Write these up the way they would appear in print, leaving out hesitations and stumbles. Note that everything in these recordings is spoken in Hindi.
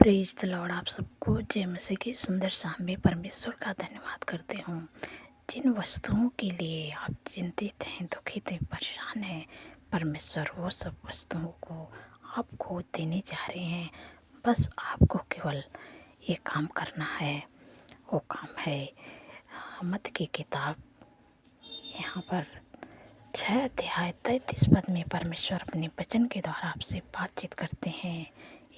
Praise the Lord. आप सबको जय मसीह की सुंदर शाम में परमेश्वर का धन्यवाद करते हूँ। जिन वस्तुओं के लिए आप चिंतित हैं, दुखित हैं, परेशान हैं, परमेश्वर वो सब वस्तुओं को आपको देने जा रहे हैं। बस आपको केवल ये काम करना है। वो काम है मत्ती की किताब, यहाँ पर 6 अध्याय 33 पद में परमेश्वर अपने वचन के द्वारा आपसे बातचीत करते हैं।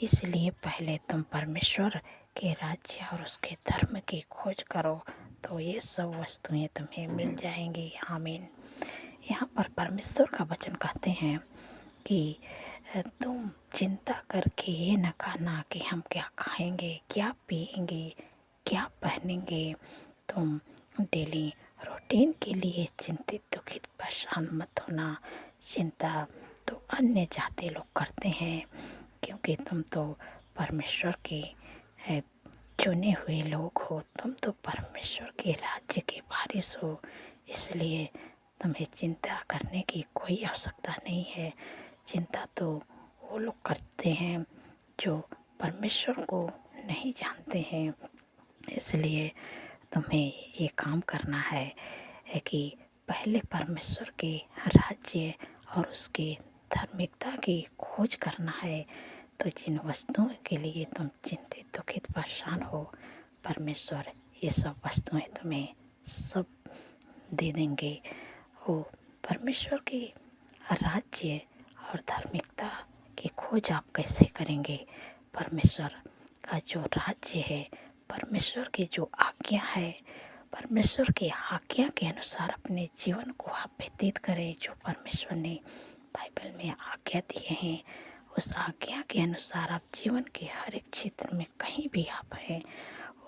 इसलिए पहले तुम परमेश्वर के राज्य और उसके धर्म की खोज करो, तो ये सब वस्तुएं तुम्हें मिल जाएंगी। आमीन। यहाँ पर परमेश्वर का वचन कहते हैं कि तुम चिंता करके ये न कहना कि हम क्या खाएंगे, क्या पिएंगे, क्या पहनेंगे। तुम डेली रूटीन के लिए चिंतित, दुखित, परेशान मत होना। चिंता तो अन्य जाति लोग करते हैं, क्योंकि तुम तो परमेश्वर के चुने हुए लोग हो। तुम तो परमेश्वर के राज्य के वारिस हो, इसलिए तुम्हें चिंता करने की कोई आवश्यकता नहीं है। चिंता तो वो लोग करते हैं जो परमेश्वर को नहीं जानते हैं। इसलिए तुम्हें ये काम करना है कि पहले परमेश्वर के राज्य और उसके धार्मिकता की खोज करना है। तो जिन वस्तुओं के लिए तुम चिंतित, दुखित, परेशान हो, परमेश्वर ये सब वस्तुएं तुम्हें सब दे देंगे। वो परमेश्वर के राज्य और धार्मिकता की खोज आप कैसे करेंगे? परमेश्वर का जो राज्य है, परमेश्वर की जो आज्ञा है, परमेश्वर के आज्ञा के अनुसार अपने जीवन को आप व्यतीत करें। जो परमेश्वर ने बाइबल में आज्ञा दिए हैं, उस आज्ञा के अनुसार आप जीवन के हर एक क्षेत्र में कहीं भी आप हैं,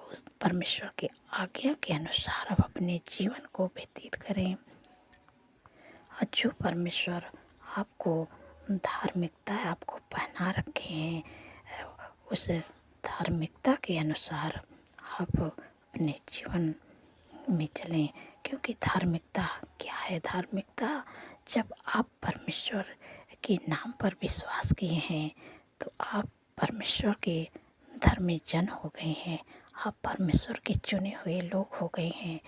उस परमेश्वर के आज्ञा के अनुसार आप अपने जीवन को व्यतीत करें। और जो परमेश्वर आपको धार्मिकता आपको पहना रखे हैं, उस धार्मिकता के अनुसार आप अपने जीवन में चलें। क्योंकि धार्मिकता क्या है? धार्मिकता जब आप परमेश्वर के नाम पर विश्वास किए हैं, तो आप परमेश्वर के धर्मी जन हो गए हैं। आप परमेश्वर के चुने हुए लोग हो गए हैं।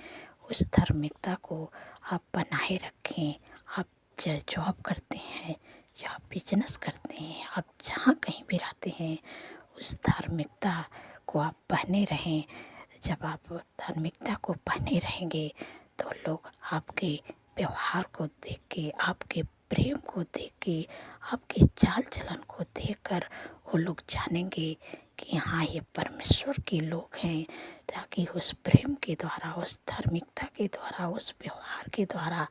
उस धार्मिकता को आप बनाए रखें। आप जॉब करते हैं, या आप बिजनेस करते हैं, आप जहाँ कहीं भी रहते हैं, उस धार्मिकता को आप पहने रहें। जब आप धार्मिकता को पहने रहेंगे, तो लोग आपके व्यवहार को देख के, आपके प्रेम को देख के, आपके चाल चलन को देखकर वो लोग जानेंगे कि हाँ, ये परमेश्वर के लोग हैं। ताकि उस प्रेम के द्वारा, उस धार्मिकता के द्वारा, उस व्यवहार के द्वारा,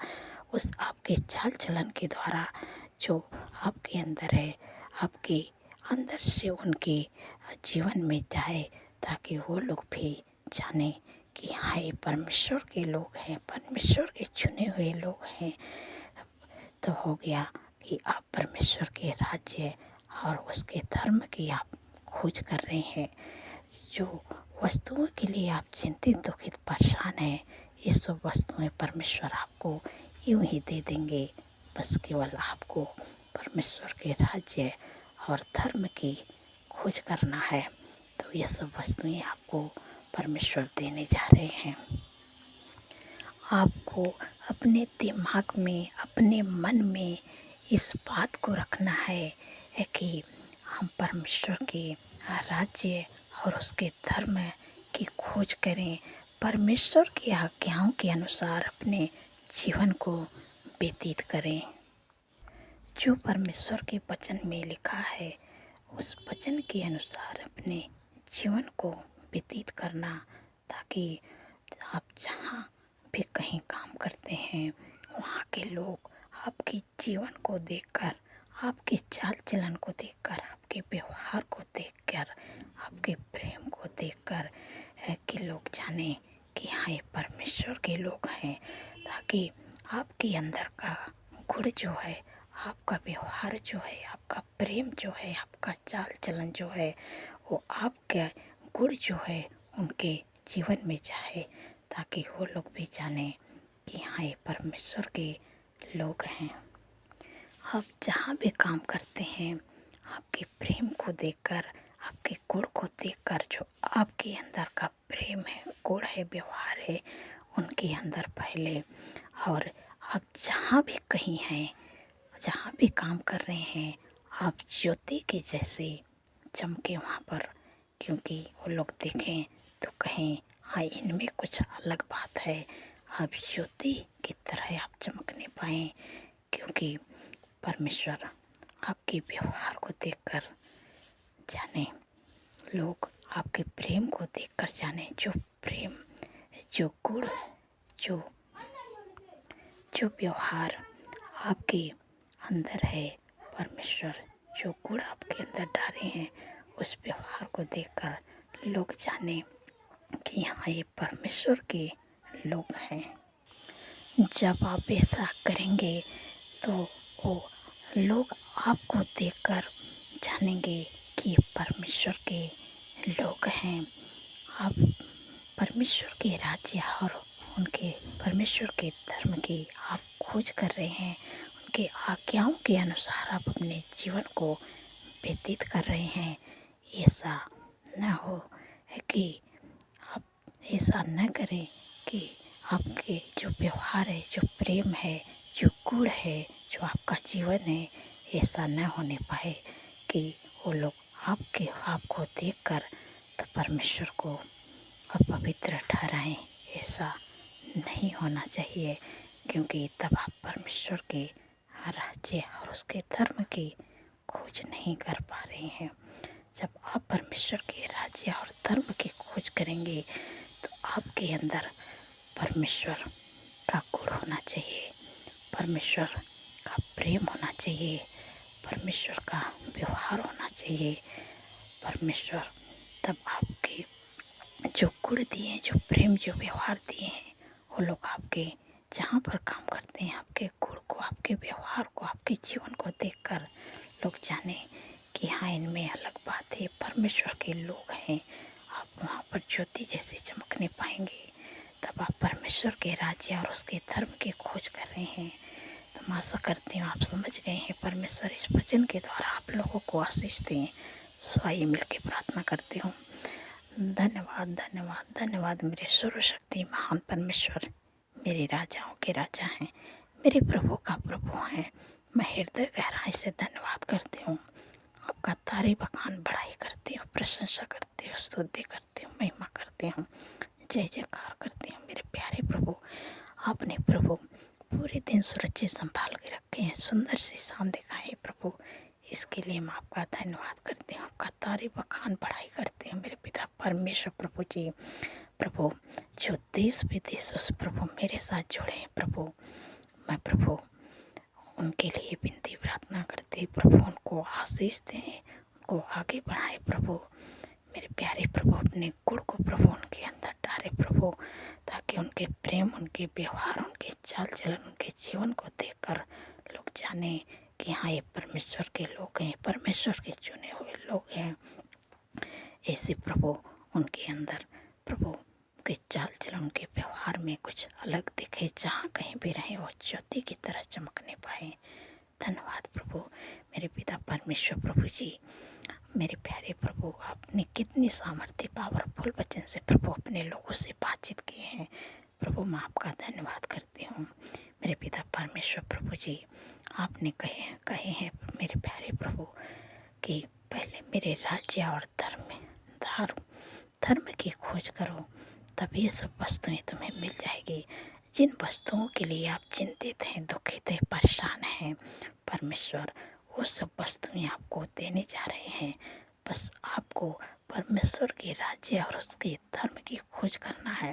उस आपके चाल चलन के द्वारा जो आपके अंदर है, आपके अंदर से उनके जीवन में जाए, ताकि वो लोग भी जाने कि हाँ, ये परमेश्वर के लोग हैं, परमेश्वर के चुने हुए लोग हैं। तो हो गया कि आप परमेश्वर के राज्य और उसके धर्म की आप खोज कर रहे हैं। जो वस्तुओं के लिए आप चिंतित, दुखित, परेशान हैं, ये सब वस्तुएं परमेश्वर आपको यूं ही दे देंगे। बस केवल आपको परमेश्वर के राज्य और धर्म की खोज करना है, तो ये सब वस्तुएं आपको परमेश्वर देने जा रहे हैं। आपको अपने दिमाग में, अपने मन में इस बात को रखना है कि हम परमेश्वर के राज्य और उसके धर्म की खोज करें। परमेश्वर की आज्ञाओं के अनुसार अपने जीवन को व्यतीत करें। जो परमेश्वर के वचन में लिखा है, उस वचन के अनुसार अपने जीवन को व्यतीत करना, ताकि आप जहाँ भी कहीं काम करते हैं, वहाँ के लोग आपके जीवन को देखकर, आपके चाल चलन को देखकर, आपके व्यवहार को देखकर, आपके प्रेम को देखकर कि लोग जाने कि हाँ, ये परमेश्वर के लोग हैं। ताकि आपके अंदर का गुण जो है, आपका व्यवहार जो है, आपका प्रेम जो है, आपका चाल चलन जो है, वो आपका गुण जो है उनके जीवन में जाए, ताकि वो लोग भी जाने कि हाँ, ये परमेश्वर के लोग हैं। आप जहाँ भी काम करते हैं, आपके प्रेम को देखकर, आपके गुण को देखकर, जो आपके अंदर का प्रेम है, गुण है, व्यवहार है, उनके अंदर फैले। और आप जहाँ भी कहीं हैं, जहाँ भी काम कर रहे हैं, आप ज्योति के जैसे चमके वहाँ पर। क्योंकि वो लोग देखें तो कहें हाँ, इनमें कुछ अलग बात है। आप ज्योति की तरह आप चमकने पाएँ। क्योंकि परमेश्वर आपके व्यवहार को देखकर जाने, लोग आपके प्रेम को देखकर जाने। जो प्रेम, जो गुण, जो जो व्यवहार आपके अंदर है, परमेश्वर जो गुण आपके अंदर डाले हैं, उस व्यवहार को देखकर लोग जाने कि हाँ, ये परमेश्वर के लोग हैं। जब आप ऐसा करेंगे तो वो लोग आपको देखकर जानेंगे कि ये परमेश्वर के लोग हैं। आप परमेश्वर के राज्य और उनके परमेश्वर के धर्म की आप खोज कर रहे हैं। उनके आज्ञाओं के अनुसार आप अपने जीवन को व्यतीत कर रहे हैं। ऐसा न हो कि आप ऐसा न करें कि आपके जो व्यवहार है, जो प्रेम है, जो गुण है, जो आपका जीवन है, ऐसा न होने पाए कि वो लोग आपको देखकर तो परमेश्वर को अपवित्र ठहराएं। ऐसा नहीं होना चाहिए। क्योंकि तब आप परमेश्वर के राज्य और उसके धर्म की खोज नहीं कर पा रहे हैं। जब आप परमेश्वर के राज्य और धर्म की खोज करेंगे तो आपके अंदर परमेश्वर का गुण होना चाहिए, परमेश्वर का प्रेम होना चाहिए, परमेश्वर का व्यवहार होना चाहिए। परमेश्वर तब आपके जो गुण दिए, जो प्रेम, जो व्यवहार दिए हैं, वो लोग आपके जहाँ पर काम करते हैं, आपके गुण को, आपके व्यवहार को, आपके जीवन को देखकर लोग जाने कि हाँ, इनमें अलग बात है, परमेश्वर के लोग हैं। आप वहाँ पर ज्योति जैसे चमकने पाएंगे। तब आप परमेश्वर के राज्य और उसके धर्म की खोज कर रहे हैं। तो मैं आशा करती हूँ आप समझ गए हैं। परमेश्वर इस वचन के द्वारा आप लोगों को आशीष दें। सो आइए मिल के प्रार्थना करती हूँ। धन्यवाद, धन्यवाद, धन्यवाद मेरे सर्वशक्ति महान परमेश्वर, मेरे राजाओं के राजा हैं, मेरे प्रभु का प्रभु हैं। मैं हृदय गहराई से धन्यवाद करती हूँ, आपका तारीफ बखान बढ़ाई करती हूँ, प्रशंसा करती हूँ, स्तुति करती हूँ, महिमा करती हूँ, जय जयकार करती हूँ। मेरे प्यारे प्रभु, आपने प्रभु पूरे दिन सुरक्षित संभाल के रखे हैं, सुंदर सी शाम दिखाई प्रभु, इसके लिए मैं आपका धन्यवाद करती हूँ, आपका तारीफ बखान बढ़ाई करती हूँ। मेरे पिता परमेश्वर प्रभु जी, प्रभु जो देश विदेश उस प्रभु मेरे साथ जुड़े हैं प्रभु, मैं प्रभु उनके लिए विनती प्रार्थना करती प्रभु, उनको आशीष दें, उनको आगे बढ़ाए प्रभु। मेरे प्यारे प्रभु, अपने गुण को प्रभु उनके अंदर डाले प्रभु, ताकि उनके प्रेम, उनके व्यवहार, उनके चाल चलन, उनके जीवन को देखकर लोग जाने कि हाँ, ये परमेश्वर के लोग हैं, परमेश्वर के चुने हुए लोग हैं। ऐसे प्रभु उनके अंदर प्रभु के चाल चलन, उनके व्यवहार में कुछ अलग दिखे, जहाँ कहीं भी रहे वो ज्योति की तरह चमकने पाए। धन्यवाद प्रभु। मेरे पिता परमेश्वर प्रभु जी, मेरे प्यारे प्रभु, आपने कितनी सामर्थ्य पावरफुल वचन से प्रभु अपने लोगों से बातचीत किए हैं प्रभु, मैं आपका धन्यवाद करती हूँ। मेरे पिता परमेश्वर प्रभु जी, आपने कहे हैं मेरे प्यारे प्रभु कि पहले मेरे राज्य और धर्म की खोज करो, तब ये सब वस्तुएं तुम्हें मिल जाएगी। जिन वस्तुओं के लिए आप चिंतित हैं, दुखित हैं, परेशान हैं, परमेश्वर वो सब वस्तुएं आपको देने जा रहे हैं। बस आपको परमेश्वर के राज्य और उसके धर्म की खोज करना है।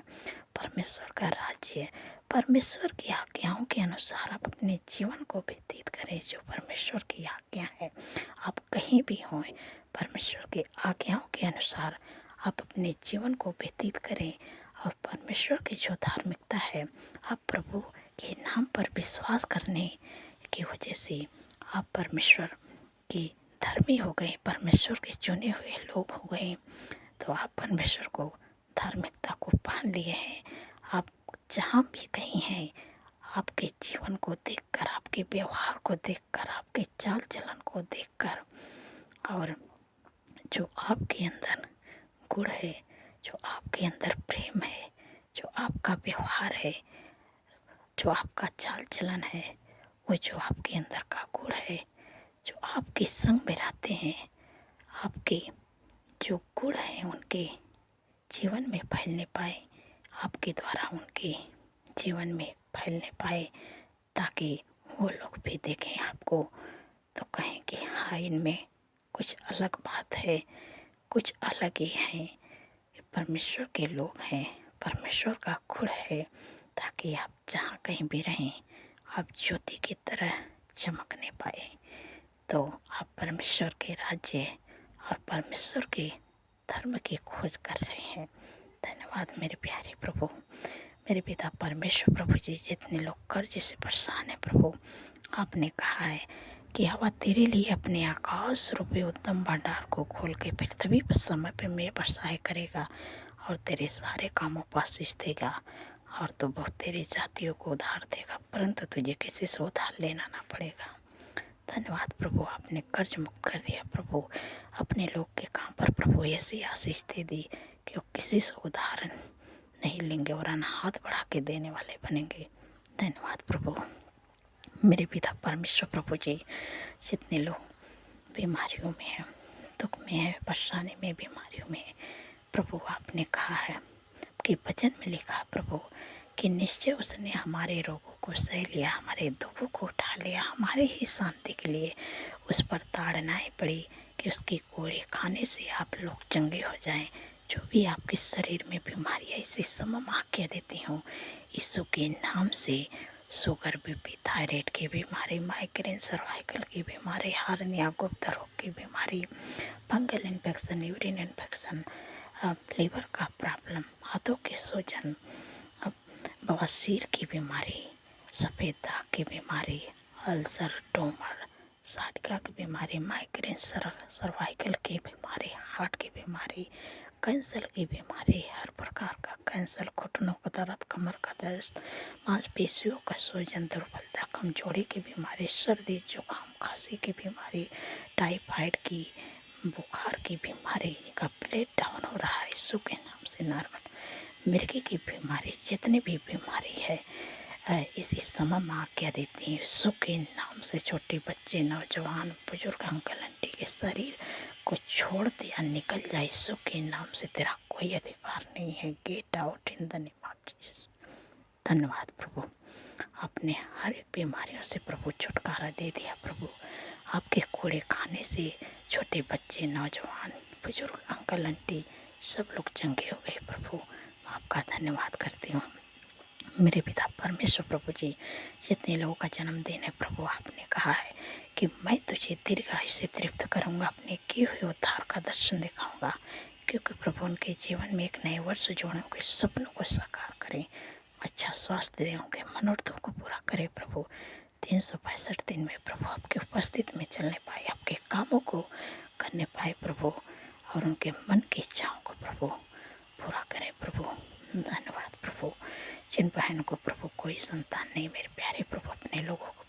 परमेश्वर का राज्य, परमेश्वर की आज्ञाओं के अनुसार आप अपने जीवन को व्यतीत करें। जो परमेश्वर की आज्ञा है, आप कहीं भी हों, परमेश्वर की आज्ञाओं के अनुसार आप अपने जीवन को व्यतीत करें। और परमेश्वर की जो धार्मिकता है, आप प्रभु के नाम पर विश्वास करने की वजह से आप परमेश्वर के धर्मी हो गए, परमेश्वर के चुने हुए लोग हो गए। तो आप परमेश्वर को, धार्मिकता को पान लिए हैं। आप जहाँ भी कहीं हैं, आपके जीवन को देखकर, आपके व्यवहार को देखकर, आपके चाल चलन को देखकर, और जो आपके अंदर गुण है, जो आपके अंदर प्रेम है, जो आपका व्यवहार है, जो आपका चाल चलन है, वो जो आपके अंदर का गुण है, जो आपके संग में रहते हैं, आपके जो गुण हैं उनके जीवन में फैलने पाए, आपके द्वारा उनके जीवन में फैलने पाए, ताकि वो लोग भी देखें आपको तो कहें कि हाँ, इनमें कुछ अलग बात है, कुछ अलग ही हैं, ये परमेश्वर के लोग हैं, परमेश्वर का गुण है। ताकि आप जहाँ कहीं भी रहें, आप ज्योति की तरह चमकने पाए। तो आप परमेश्वर के राज्य और परमेश्वर के धर्म की खोज कर रहे हैं। धन्यवाद मेरे प्यारे प्रभु, मेरे पिता परमेश्वर। प्रभु जी, जितने लोग कर्ज से परेशान हैं प्रभु, आपने कहा है कि हवा तेरे लिए अपने आकाश रूपी उत्तम भंडार को खोल के फिर तभी समय पे मैं बरसाए करेगा और तेरे सारे कामों पर आशीष देगा, और तो बहुत तेरी जातियों को उधार देगा, परंतु तुझे किसी से उधार लेना ना पड़ेगा। धन्यवाद प्रभु, आपने कर्ज मुक्त कर दिया प्रभु, अपने लोग के काम पर प्रभु ऐसी आशीष दे दी कि वो किसी से उधार नहीं लेंगे और ना हाथ बढ़ा के देने वाले बनेंगे। धन्यवाद प्रभु मेरे पिता परमेश्वर। प्रभु जी, जितने लोग बीमारियों में हैं, दुख में हैं, परेशानी में, बीमारियों में हैं प्रभु, आपने कहा है कि वचन में लिखा प्रभु कि निश्चय उसने हमारे रोगों को सह लिया, हमारे दुखों को उठा लिया, हमारे ही शांति के लिए उस पर ताड़नाएं पड़ी कि उसकी कोड़े खाने से आप लोग चंगे हो जाएं। जो भी आपके शरीर में बीमारियाँ इसी समय मैं कह देती हूँ, यीशु के नाम से शुगर, बीपी, थायराइड की बीमारी, माइग्रेन, सर्वाइकल की बीमारी, हार्निया, गुप्त रोग की बीमारी, fungal infection, urine infection, liver का प्रॉब्लम, हाथों के सूजन, बवासीर की बीमारी, सफ़ेद दाग की बीमारी, अल्सर, ट्यूमर, साइटिका की बीमारी, माइग्रेन, सर्वाइकल की बीमारी, हार्ट की बीमारी, कैंसर की बीमारी, हर प्रकार का कैंसर, घुटनों का दर्द, कमर का दर्द, मांसपेशियों का सूजन, दुर्बलता, कमजोरी की बीमारी, सर्दी, जुकाम, खांसी की बीमारी, टाइफाइड की, बुखार की बीमारी का ब्लड डाउन हो रहा है यीशु के नाम से, नॉर्मल मिर्गी की बीमारी, जितनी भी बीमारी है इसी समय में आज्ञा देती हैं यीशु के नाम से। छोटे बच्चे, नौजवान, बुजुर्ग, अंकल आंटी के शरीर को छोड़ दिया, निकल जाए यीशु के नाम से, तेरा कोई अधिकार नहीं है। Get out in the name of Jesus. धन्यवाद प्रभु, आपने हर एक बीमारियों से प्रभु छुटकारा दे दिया प्रभु। आपके कूड़े खाने से छोटे बच्चे, नौजवान, बुजुर्ग, अंकल आंटी सब लोग चंगे हो गए प्रभु। आपका धन्यवाद करती हूँ मेरे पिता परमेश्वर। प्रभु जी, जितने लोगों का जन्मदिन है प्रभु, आपने कहा है कि मैं तुझे दीर्घायु से तृप्त करूँगा, अपने किए हुए उद्धार का दर्शन दिखाऊंगा, क्योंकि प्रभु उनके जीवन में एक नए वर्ष जोड़े, उनके सपनों को साकार करें, अच्छा स्वास्थ्य दें, उनके मनोरथों को पूरा करें प्रभु। 365 दिन में प्रभु आपके उपस्थिति में चलने पाए, आपके कामों को करने पाए प्रभु, और उनके मन की इच्छाओं को प्रभु पूरा करें प्रभु। धन्यवाद प्रभु। जिन बहन को प्रभु कोई संतान नहीं, मेरे प्यारे प्रभु अपने लोगों को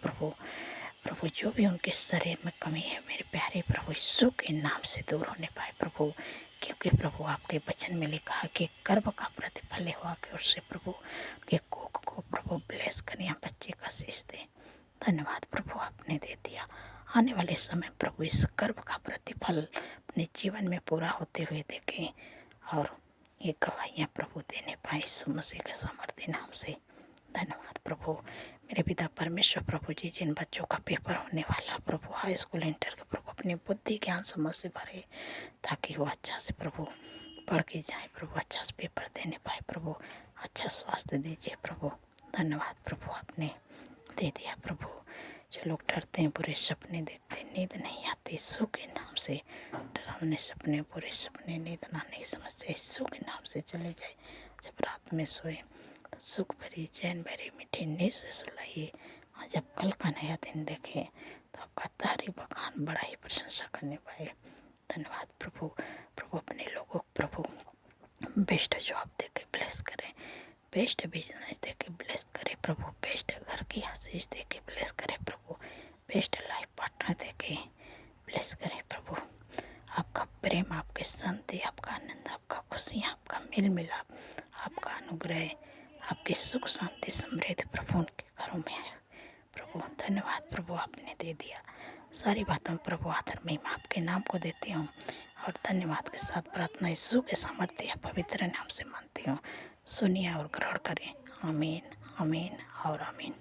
प्रभु जो भी उनके शरीर में कमी है, मेरे प्यारे प्रभु यीशु के नाम से दूर होने पाए प्रभु, क्योंकि प्रभु आपके वचन में लिखा है कि गर्भ का प्रतिफल हुआ कि उससे प्रभु के कोख को प्रभु ब्लेस करें, बच्चे का शीश दें। धन्यवाद प्रभु, आपने दे दिया। आने वाले समय प्रभु इस गर्भ का प्रतिफल अपने जीवन में पूरा होते हुए देखें, और ये गवाहियाँ प्रभु देने पाए यीशु मसीह के सामर्थ्य नाम से। धन्यवाद प्रभु मेरे पिता परमेश्वर। प्रभु जी, जिन बच्चों का पेपर होने वाला प्रभु, हाई स्कूल, इंटर का प्रभु, अपनी बुद्धि ज्ञान समझ से भरे, ताकि वो अच्छा से प्रभु पढ़ के जाए प्रभु, अच्छा से पेपर देने पाए प्रभु, अच्छा स्वास्थ्य दीजिए प्रभु। धन्यवाद प्रभु, आपने दे दिया प्रभु। जो लोग डरते हैं, बुरे सपने देखते हैं, नींद नहीं आती, यीशु के नाम से डरावने सपने, बुरे सपने, नींद ना नहीं समझते, यीशु के नाम से चले जाए। जब रात में सोए तो सुख भरी, चैन भरी, मीठी नींद से सुलाइए, और जब कल का नया दिन देखें तो आपका तारीफ बखान बड़ा ही प्रशंसा करने पाए। धन्यवाद प्रभु। प्रभु अपने लोगों को प्रभु बेस्ट जॉब दे के ब्लेस करें, बेस्ट बिजनेस दे के ब्लेस करे प्रभु, बेस्ट घर की आशीष दे के ब्लेस करे प्रभु, बेस्ट लाइफ पार्टनर दे के ब्लेस करे प्रभु। आपका प्रेम, आपका आनंद, आपका खुशियाँ, आपका मेल मिलाप, आपका अनुग्रह, आपकी सुख शांति समृद्धि प्रभु उनके घरों में है। प्रभु धन्यवाद प्रभु, आपने दे दिया सारी बातों प्रभु आदर महिमा आपके नाम को देती हूँ और धन्यवाद के साथ प्रार्थना यीशु के सामर्थ्य पवित्र नाम से मानती हूँ। सुनिए और ग्रहण करें। आमीन, आमीन और आमीन।